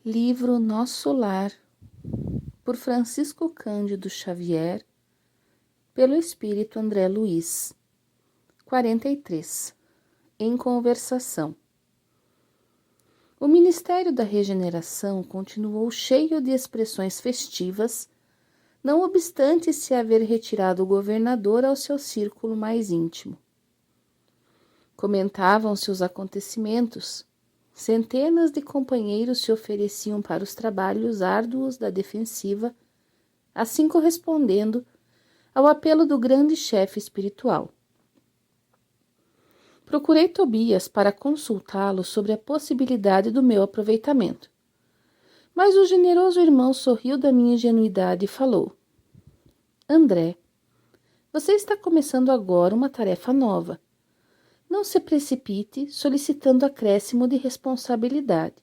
Livro Nosso Lar, por Francisco Cândido Xavier, pelo Espírito André Luiz. 43. Em conversação. O Ministério da Regeneração continuou cheio de expressões festivas, não obstante se haver retirado o governador ao seu círculo mais íntimo. Comentavam-se os acontecimentos. Centenas de companheiros se ofereciam para os trabalhos árduos da defensiva, assim correspondendo ao apelo do grande chefe espiritual. Procurei Tobias para consultá-lo sobre a possibilidade do meu aproveitamento. Mas o generoso irmão sorriu da minha ingenuidade e falou: André, você está começando agora uma tarefa nova. Não se precipite solicitando acréscimo de responsabilidade.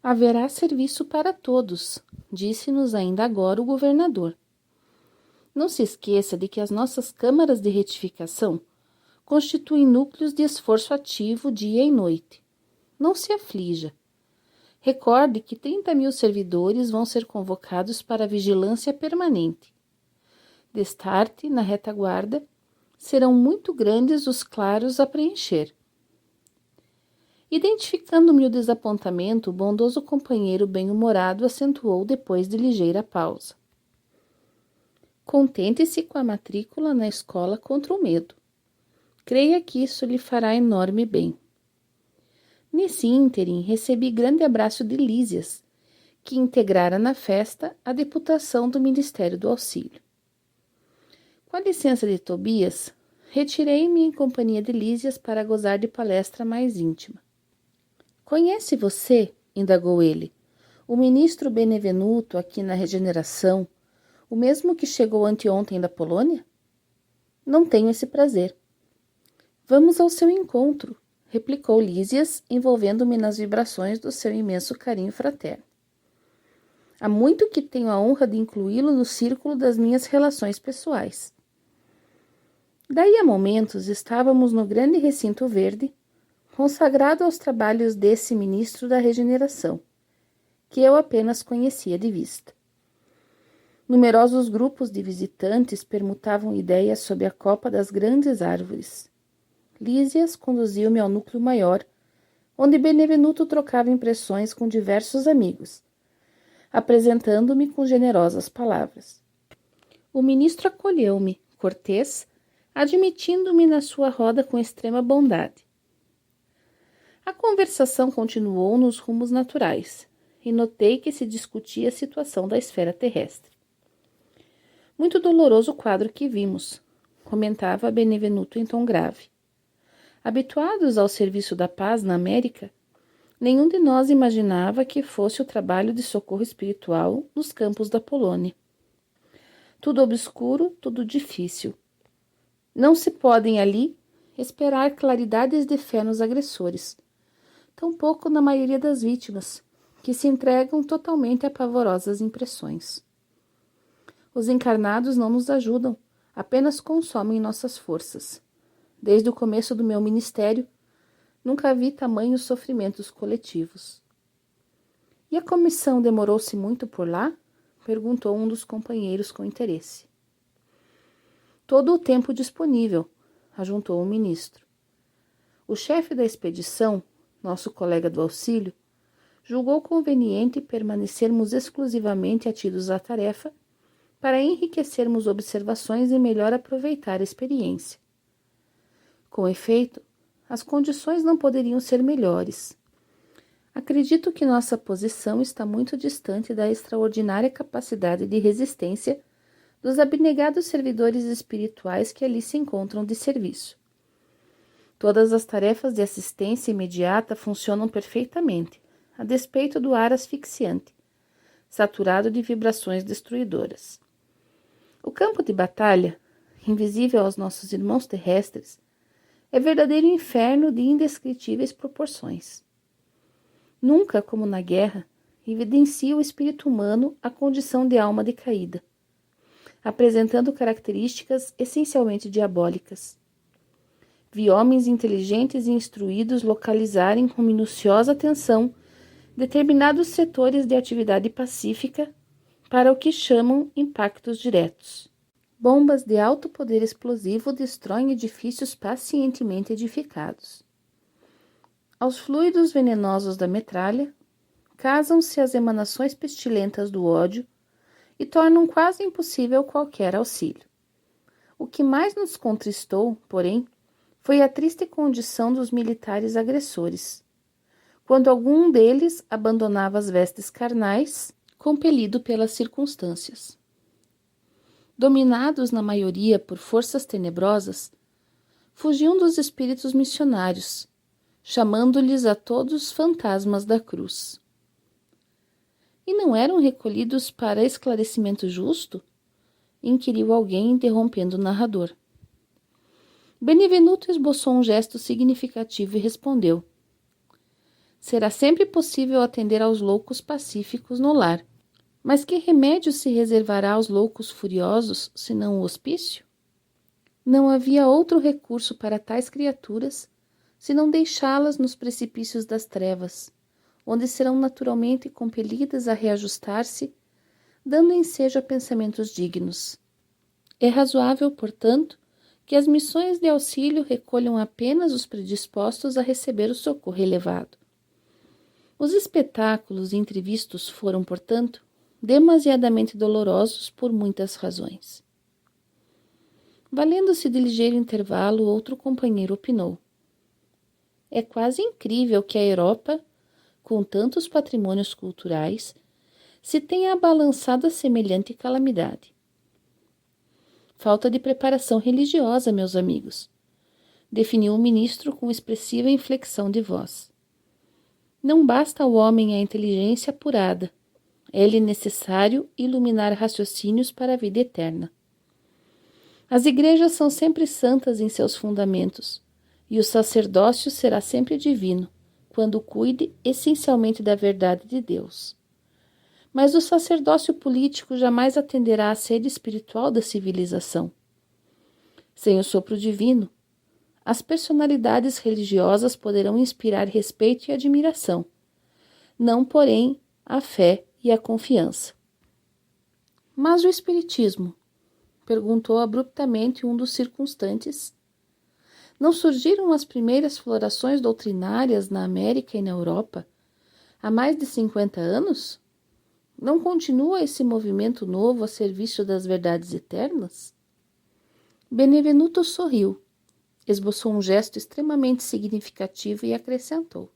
Haverá serviço para todos, disse-nos ainda agora o governador. Não se esqueça de que as nossas câmaras de retificação constituem núcleos de esforço ativo dia e noite. Não se aflija. Recorde que 30.000 servidores vão ser convocados para a vigilância permanente. Destarte, na retaguarda, serão muito grandes os claros a preencher. Identificando-me o desapontamento, o bondoso companheiro bem-humorado acentuou depois de ligeira pausa. Contente-se com a matrícula na escola contra o medo. Creia que isso lhe fará enorme bem. Nesse ínterim, recebi grande abraço de Lísias, que integrara na festa a deputação do Ministério do Auxílio. Com a licença de Tobias, retirei-me em companhia de Lísias para gozar de palestra mais íntima. Conhece você, indagou ele, o ministro Benevenuto aqui na Regeneração, o mesmo que chegou anteontem da Polônia? Não tenho esse prazer. Vamos ao seu encontro, replicou Lísias, envolvendo-me nas vibrações do seu imenso carinho fraterno. Há muito que tenho a honra de incluí-lo no círculo das minhas relações pessoais. Daí a momentos estávamos no grande recinto verde, consagrado aos trabalhos desse ministro da Regeneração, que eu apenas conhecia de vista. Numerosos grupos de visitantes permutavam ideias sob a copa das grandes árvores. Lísias conduziu-me ao núcleo maior, onde Benevenuto trocava impressões com diversos amigos, apresentando-me com generosas palavras. O ministro acolheu-me, cortês, admitindo-me na sua roda com extrema bondade. A conversação continuou nos rumos naturais, e notei que se discutia a situação da esfera terrestre. Muito doloroso o quadro que vimos, comentava Benevenuto em tom grave. Habituados ao serviço da paz na América, nenhum de nós imaginava que fosse o trabalho de socorro espiritual nos campos da Polônia. Tudo obscuro, tudo difícil. Não se podem ali esperar claridades de fé nos agressores, tampouco na maioria das vítimas, que se entregam totalmente a pavorosas impressões. Os encarnados não nos ajudam, apenas consomem nossas forças. Desde o começo do meu ministério, nunca vi tamanhos sofrimentos coletivos. E a comissão demorou-se muito por lá? Perguntou um dos companheiros com interesse. Todo o tempo disponível, ajuntou o ministro. O chefe da expedição, nosso colega do auxílio, julgou conveniente permanecermos exclusivamente atidos à tarefa para enriquecermos observações e melhor aproveitar a experiência. Com efeito, as condições não poderiam ser melhores. Acredito que nossa posição está muito distante da extraordinária capacidade de resistência dos abnegados servidores espirituais que ali se encontram de serviço. Todas as tarefas de assistência imediata funcionam perfeitamente, a despeito do ar asfixiante, saturado de vibrações destruidoras. O campo de batalha, invisível aos nossos irmãos terrestres, é verdadeiro inferno de indescritíveis proporções. Nunca, como na guerra, evidencia o espírito humano a condição de alma decaída, apresentando características essencialmente diabólicas. Vi homens inteligentes e instruídos localizarem com minuciosa atenção determinados setores de atividade pacífica para o que chamam impactos diretos. Bombas de alto poder explosivo destroem edifícios pacientemente edificados. Aos fluidos venenosos da metralha, casam-se as emanações pestilentas do ódio e tornam quase impossível qualquer auxílio. O que mais nos contristou, porém, foi a triste condição dos militares agressores, quando algum deles abandonava as vestes carnais, compelido pelas circunstâncias. Dominados na maioria por forças tenebrosas, fugiam dos espíritos missionários, chamando-lhes a todos fantasmas da cruz. E não eram recolhidos para esclarecimento justo? Inquiriu alguém, interrompendo o narrador. Benevenuto esboçou um gesto significativo e respondeu: será sempre possível atender aos loucos pacíficos no lar. Mas que remédio se reservará aos loucos furiosos, senão o hospício? Não havia outro recurso para tais criaturas, senão deixá-las nos precipícios das trevas, onde serão naturalmente compelidas a reajustar-se, dando ensejo a pensamentos dignos. É razoável, portanto, que as missões de auxílio recolham apenas os predispostos a receber o socorro elevado. Os espetáculos entrevistos foram, portanto, demasiadamente dolorosos por muitas razões. Valendo-se de ligeiro intervalo, outro companheiro opinou: é quase incrível que a Europa, com tantos patrimônios culturais, se tenha abalançado a semelhante calamidade. Falta de preparação religiosa, meus amigos, definiu o ministro com expressiva inflexão de voz. Não basta ao homem a inteligência apurada, é-lhe necessário iluminar raciocínios para a vida eterna. As igrejas são sempre santas em seus fundamentos, e o sacerdócio será sempre divino, quando cuide essencialmente da verdade de Deus. Mas o sacerdócio político jamais atenderá à sede espiritual da civilização. Sem o sopro divino, as personalidades religiosas poderão inspirar respeito e admiração, não, porém, a fé e a confiança. Mas o espiritismo? Perguntou abruptamente um dos circunstantes. Não surgiram as primeiras florações doutrinárias na América e na Europa há mais de 50 anos? Não continua esse movimento novo a serviço das verdades eternas? Benevenuto sorriu, esboçou um gesto extremamente significativo e acrescentou: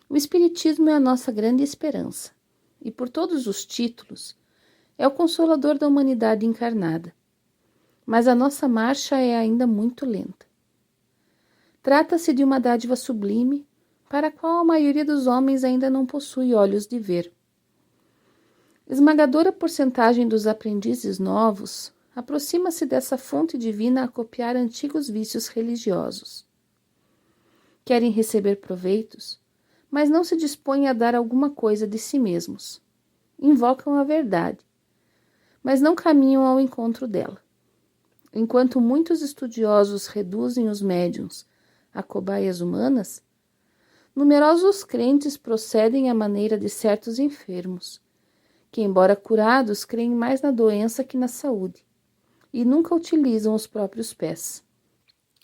o espiritismo é a nossa grande esperança, e por todos os títulos, é o consolador da humanidade encarnada. Mas a nossa marcha é ainda muito lenta. Trata-se de uma dádiva sublime, para a qual a maioria dos homens ainda não possui olhos de ver. Esmagadora porcentagem dos aprendizes novos aproxima-se dessa fonte divina a copiar antigos vícios religiosos. Querem receber proveitos, mas não se dispõem a dar alguma coisa de si mesmos. Invocam a verdade, mas não caminham ao encontro dela. Enquanto muitos estudiosos reduzem os médiuns a cobaias humanas, numerosos crentes procedem à maneira de certos enfermos, que, embora curados, creem mais na doença que na saúde, e nunca utilizam os próprios pés.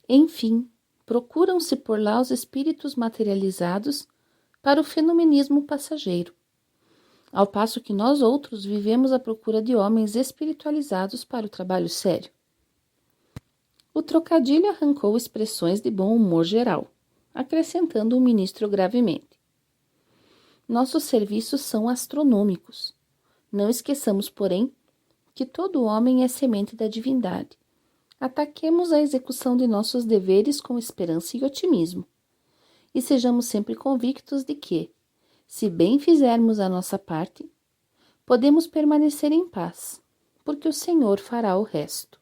Enfim, procuram-se por lá os espíritos materializados para o fenomenismo passageiro, ao passo que nós outros vivemos à procura de homens espiritualizados para o trabalho sério. O trocadilho arrancou expressões de bom humor geral, acrescentando o ministro gravemente: nossos serviços são astronômicos. Não esqueçamos, porém, que todo homem é semente da divindade. Ataquemos a execução de nossos deveres com esperança e otimismo, e sejamos sempre convictos de que, se bem fizermos a nossa parte, podemos permanecer em paz, porque o Senhor fará o resto.